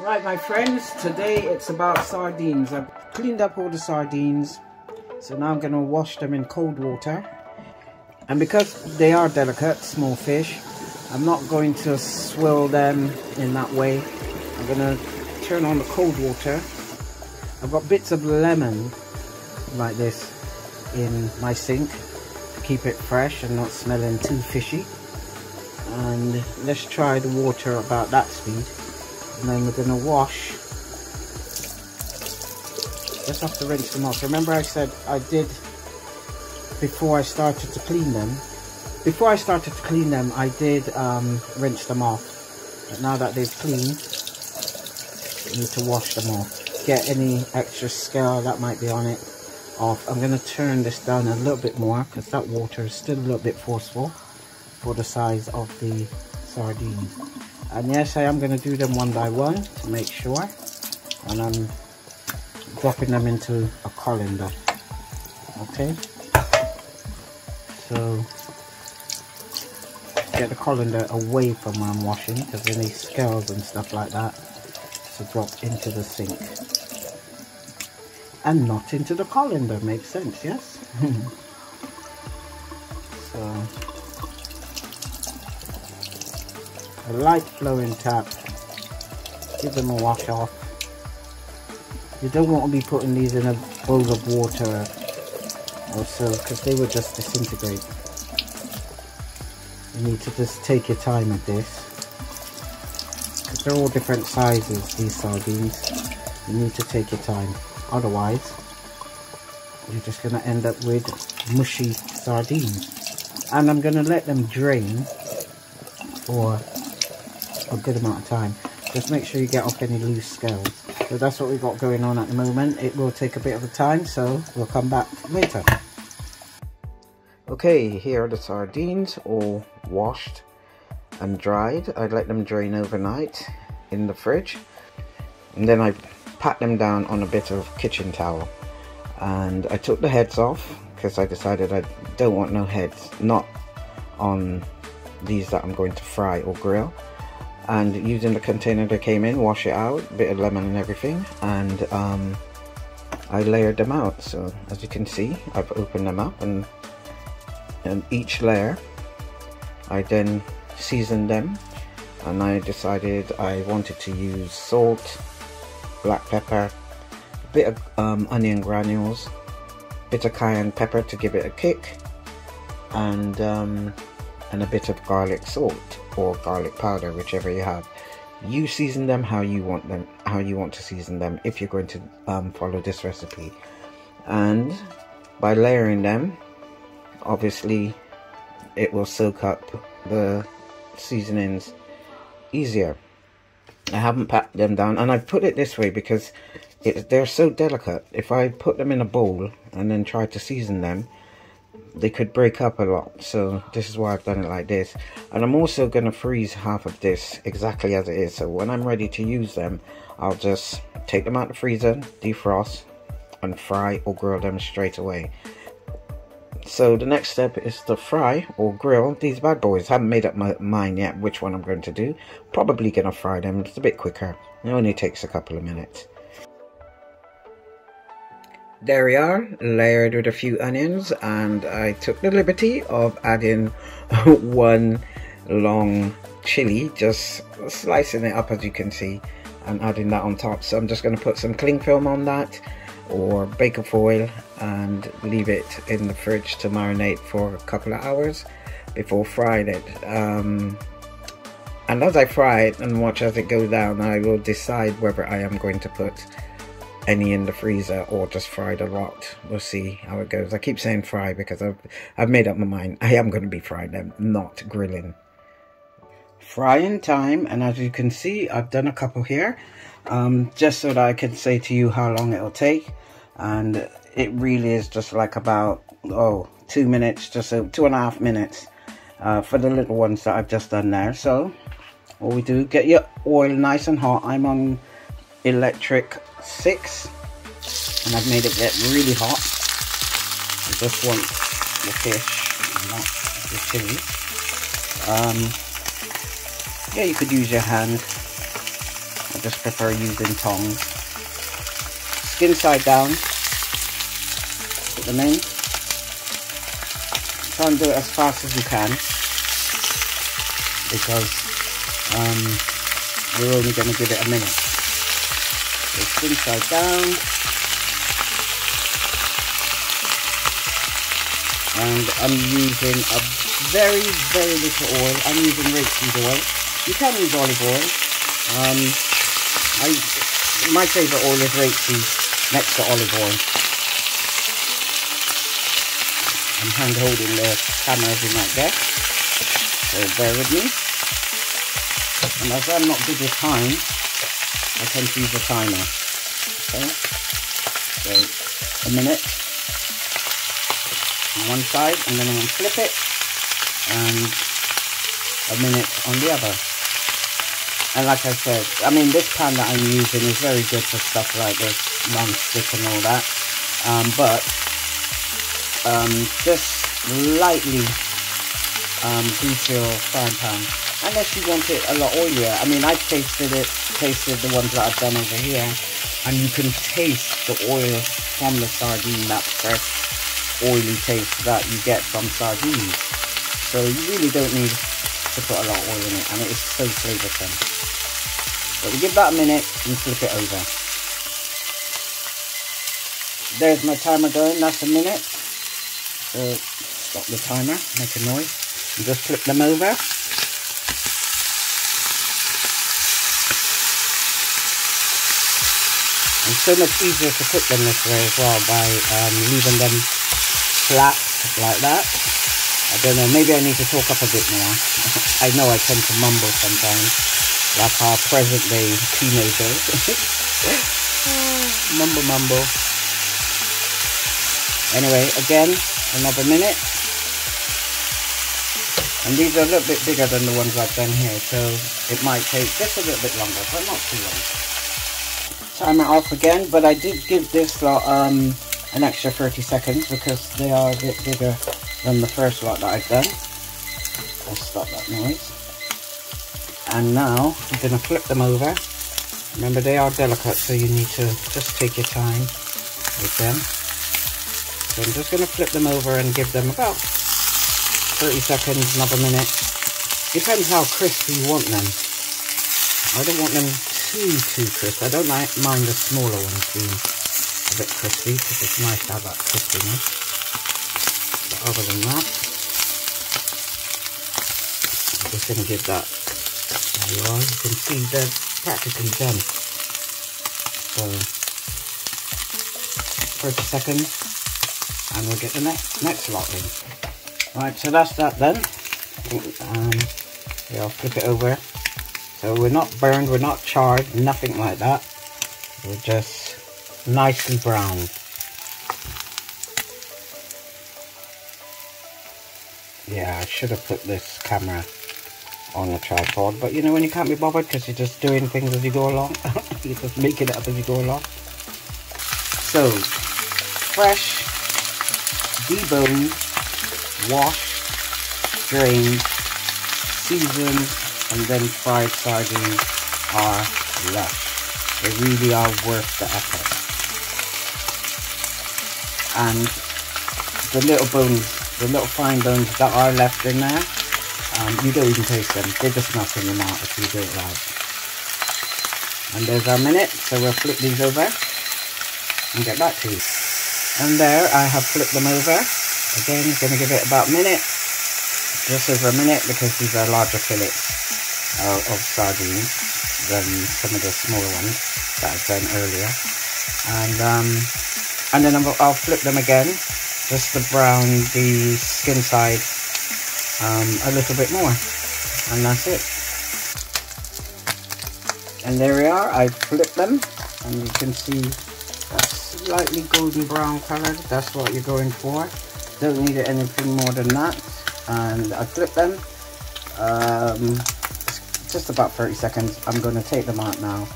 Right, my friends, today it's about sardines. I've cleaned up all the sardines, so now I'm going to wash them in cold water. And because they are delicate, small fish, I'm not going to swirl them in that way. I'm going to turn on the cold water. I've got bits of lemon like this in my sink to keep it fresh and not smelling too fishy. And let's try the water about that speed. And then we're going to wash. Just have to rinse them off. Remember I said I did before I started to clean them. Before I started to clean them, I did rinse them off. But now that they've cleaned, you need to wash them off. Get any extra scale that might be on it off. I'm going to turn this down a little bit more because that water is still a little bit forceful for the size of the sardines. And yes, I am going to do them one by one to make sure. And I'm dropping them into a colander. Okay. So get the colander away from where I'm washing because any scales and stuff like that to drop into the sink. And not into the colander. Makes sense, yes? So a light flowing tap, give them a wash off. You don't want to be putting these in a bowl of water or so because they would just disintegrate. You need to just take your time with this because they're all different sizes, these sardines. You need to take your time, otherwise you're just going to end up with mushy sardines. And I'm going to let them drain for a good amount of time. Just make sure you get off any loose scales. So that's what we've got going on at the moment. It will take a bit of a time, so we'll come back later. Okay, here are the sardines all washed and dried. I let them drain overnight in the fridge, and then I pat them down on a bit of kitchen towel, and I took the heads off because I decided I don't want no heads, not on these that I'm going to fry or grill. And using the container they came in, wash it out, bit of lemon and everything, and I layered them out. So as you can see, I've opened them up, and each layer I then seasoned them, and I decided I wanted to use salt, black pepper, a bit of onion granules, bit of cayenne pepper to give it a kick, and a bit of garlic salt or garlic powder, whichever you have. You season them how you want to season them if you're going to follow this recipe. And by layering them, obviously it will soak up the seasonings easier. I haven't packed them down, and I put it this way because they're so delicate. If I put them in a bowl and then try to season them, they could break up a lot. So this is why I've done it like this. And I'm also going to freeze half of this exactly as it is, so when I'm ready to use them, I'll just take them out the freezer, defrost, and fry or grill them straight away. So the next step is to fry or grill these bad boys. Haven't made up my mind yet which one I'm going to do. Probably going to fry them. It's a bit quicker. It only takes a couple of minutes. There we are, layered with a few onions, and I took the liberty of adding one long chili, just slicing it up as you can see, and adding that on top. So I'm just going to put some cling film on that, or baking foil, and leave it in the fridge to marinate for a couple of hours before frying it. And as I fry it and watch as it goes down, I will decide whether I am going to put any in the freezer or just fry the lot. We'll see how it goes. I keep saying fry because I've made up my mind. I am going to be frying them, not grilling. Frying time, and as you can see, I've done a couple here, just so that I can say to you how long it'll take. And it really is just like about 2 minutes, just 2.5 minutes for the little ones that I've just done there. So all we do, get your oil nice and hot. I'm on electric 6, and I've made it get really hot. I just want the fish, not the chili. Yeah, you could use your hand I just prefer using tongs. Skin side down. Put them in. Try and do it as fast as you can, because we're only going to give it a minute. So skin side down. And I'm using a very, very little oil. I'm using rapeseed oil. You can use olive oil. My favourite oil is rapeseed next to olive oil. I'm hand holding the camera as you might guess, so bear with me. And as I'm not good with time, I tend to use a timer. Okay, so a minute on one side, and then I'm going to flip it, and a minute on the other. And like I said, I mean, this pan that I'm using is very good for stuff like this, non-stick and all that, but just lightly grease your frying pan, unless you want it a lot oilier. I mean, I've tasted the ones that I've done over here, and you can taste the oil from the sardine, that fresh oily taste that you get from sardines. So you really don't need to put a lot of oil in it, and it is so flavoursome. But we give that a minute and flip it over. There's my timer going, that's a minute. So stop the timer, make a noise, and just flip them over. And so much easier to cook them this way as well, by leaving them flat like that. I don't know, maybe I need to talk up a bit more. I know I tend to mumble sometimes, like our present day teenagers. Mumble. Anyway, again, another minute. And these are a little bit bigger than the ones I've done here, so it might take just a little bit longer, but not too long. Timer off again, but I did give this lot an extra 30 seconds because they are a bit bigger than the first lot that I've done. I'll stop that noise. And now I'm going to flip them over. Remember, they are delicate, so you need to just take your time with them. So I'm just going to flip them over and give them about 30 seconds, another minute. Depends how crispy you want them. I don't want them too crisp. I don't mind the smaller ones being a bit crispy, because it's nice to have that crispiness. But other than that, I'm just going to give that, there you are, you can see they're practically done. So 30 seconds and we'll get the next lot in. Right, so that's that done. Yeah, I'll flip it over. So we're not burned, we're not charred, nothing like that. We're just nicely browned. Yeah, I should have put this camera on a tripod, but you know when you can't be bothered because you're just doing things as you go along. You're just making it up as you go along. So, fresh, deboned, washed, drained, seasoned, and then fried sardines are lush. They really are worth the effort. And the little bones, the little fine bones that are left in there, you don't even taste them. They just melt in your mouth if you do it right. And there's our minute, so we'll flip these over and get back to you. And there, I have flipped them over. Again, going to give it about a minute, just over a minute, because these are larger fillets of sardines than some of the smaller ones that I've done earlier. And then I'll flip them again, just to brown the skin side a little bit more, and that's it. And there we are, I've flipped them, and you can see that's slightly golden brown colored. That's what you're going for. Don't need it anything more than that. And I flipped them, just about 30 seconds. I'm going to take them out now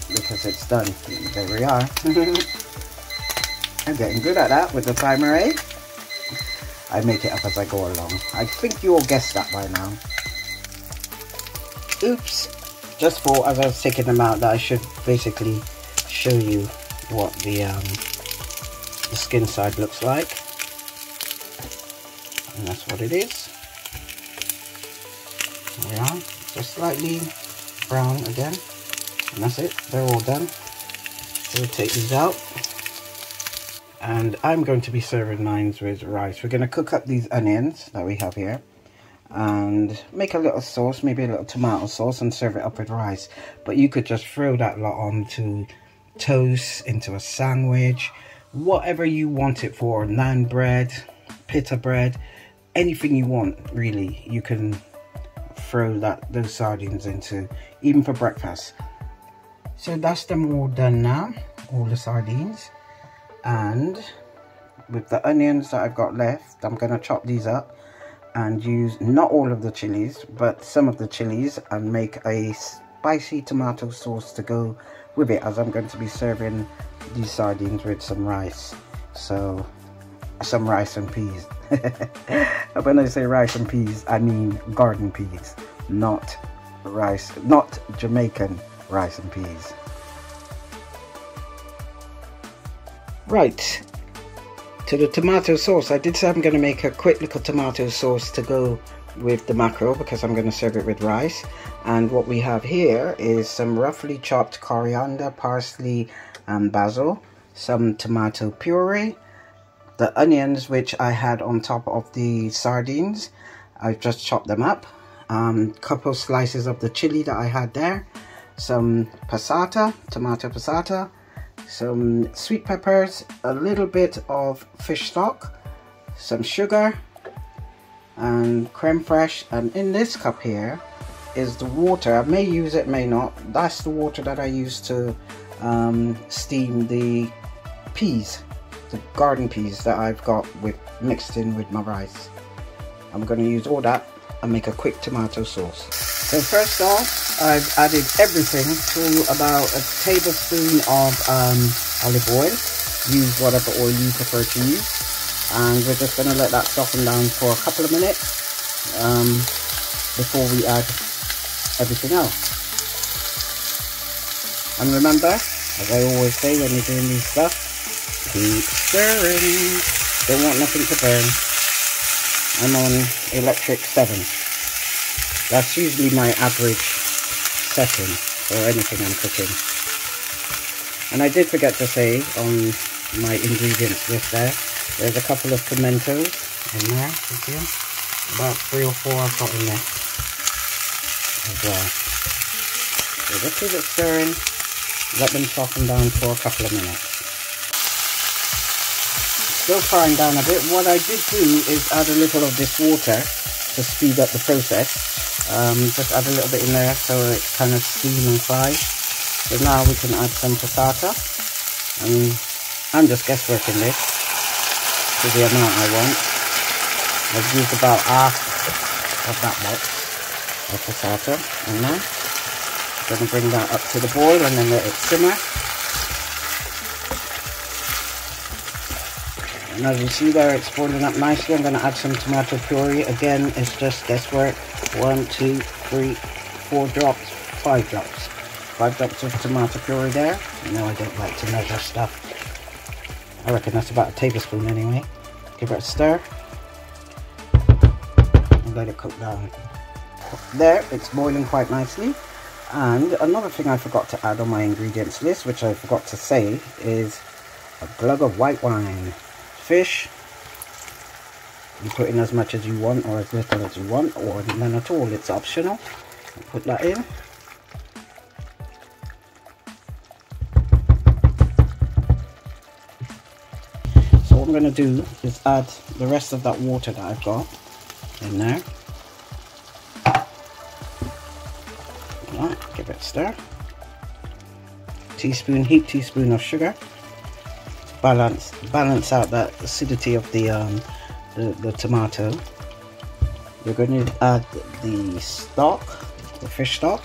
because it's done. There we are. I'm getting good at that with the timer, eh? I make it up as I go along. I think you all guessed that by now. Oops. just thought as I was taking them out that I should basically show you what the skin side looks like, and that's what it is. There we are, just slightly brown again, and that's it. They're all done. So we'll take these out, and I'm going to be serving mine with rice. We're going to cook up these onions that we have here and make a little sauce, maybe a little tomato sauce, and serve it up with rice. But you could just throw that lot onto toast, into a sandwich, whatever you want it for. Naan bread, pita bread, anything you want really, you can throw those sardines into, even for breakfast. So that's them all done now, all the sardines. And with the onions that I've got left, I'm going to chop these up and use not all of the chilies but some of the chilies and make a spicy tomato sauce to go with it, as I'm going to be serving these sardines with some rice. So some rice and peas. When I say rice and peas, I mean garden peas, not rice, not Jamaican rice and peas. Right, to the tomato sauce. I did say I'm going to make a quick little tomato sauce to go with the mackerel because I'm going to serve it with rice. And what we have here is some roughly chopped coriander, parsley and basil, some tomato puree, the onions which I had on top of the sardines, I've just chopped them up, couple slices of the chili that I had there, some passata, tomato passata, some sweet peppers, a little bit of fish stock, some sugar and creme fraiche. And in this cup here is the water. I may use it, may not. That's the water that I use to steam the peas, the garden peas that I've got mixed in with my rice. I'm going to use all that and make a quick tomato sauce. So first off, I've added everything to about a tablespoon of olive oil. Use whatever oil you prefer to use, and we're just going to let that soften down for a couple of minutes before we add everything else. And remember, as I always say when you're doing these stuff, keep stirring. Don't want nothing to burn. I'm on electric 7. That's usually my average setting for anything I'm cooking. And I did forget to say on my ingredients list there's a couple of pimentos in there, you see? About 3 or 4 I've got in there as well. So just keep it stirring, let them soften down for a couple of minutes. Still frying down a bit. What I did do is add a little of this water to speed up the process. Just add a little bit in there so it's kind of steam and fried. So now we can add some passata. I'm just guessworking this to the amount I want. I've used about half of that box of passata in there. I'm going to bring that up to the boil and then let it simmer. And as you see there, it's boiling up nicely. I'm going to add some tomato puree. Again, it's just guesswork. 1, 2, 3, 4 drops, 5 drops. 5 drops of tomato puree there. You know I don't like to measure stuff. I reckon that's about a tablespoon anyway. Give it a stir. And let it cook down. There, it's boiling quite nicely. And another thing I forgot to add on my ingredients list, which I forgot to say, is a glug of white wine. Fish, you put in as much as you want or as little as you want, or none at all, it's optional. I'll put that in. So what I'm going to do is add the rest of that water that I've got in there. Right, give it a stir. Heaped teaspoon of sugar. Balance out that acidity of the tomato. We're going to add the stock, the fish stock.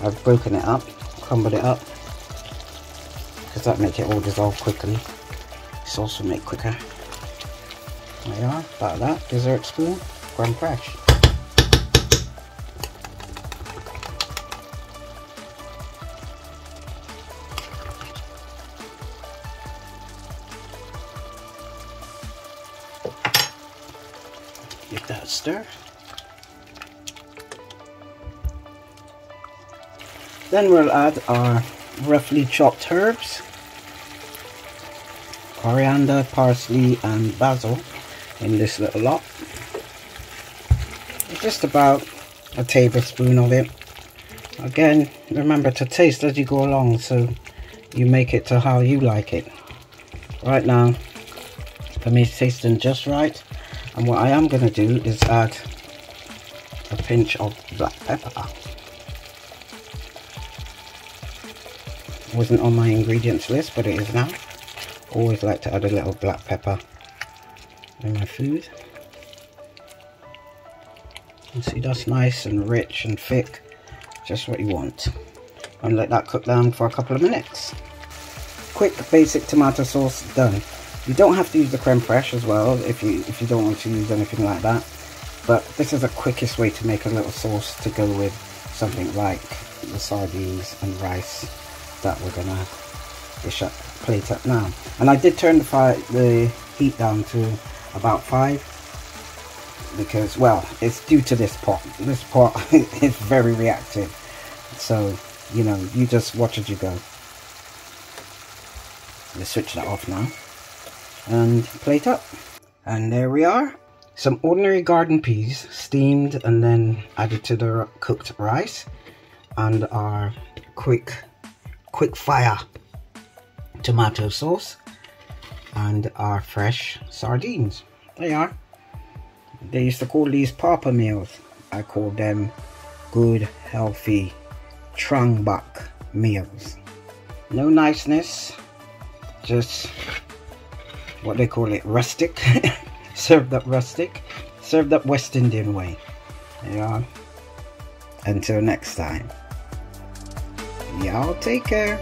I've broken it up, crumbled it up, because that makes it all dissolve quickly. It's also made quicker. There you are, about that. Dessert spoon, creme fraiche. give that a stir. Then we'll add our roughly chopped herbs, coriander, parsley and basil in this little lot. Just about a tablespoon of it. Again, remember to taste as you go along, so you make it to how you like it. Right now, for me it's tasting just right, and what I am going to do is add a pinch of black pepper. Wasn't on my ingredients list, but it is now. Always like to add a little black pepper in my food. You see, that's nice and rich and thick, just what you want. And let that cook down for a couple of minutes. Quick basic tomato sauce done. You don't have to use the creme fraiche as well if you don't want to use anything like that. But this is the quickest way to make a little sauce to go with something like the sardines and rice that we're gonna plate up now. And I did turn the heat down to about 5 because, well, it's due to this pot. This pot is very reactive, so you know, you just watch as you go. Let's switch that off now and plate up. And there we are, some ordinary garden peas steamed and then added to the cooked rice, and our quick fire tomato sauce, and our fresh sardines. There you are. They used to call these papa meals. I call them good, healthy Trangbach meals. No niceness, just what they call it, rustic. Served up rustic, served up West Indian way. There you are. Until next time, y'all take care.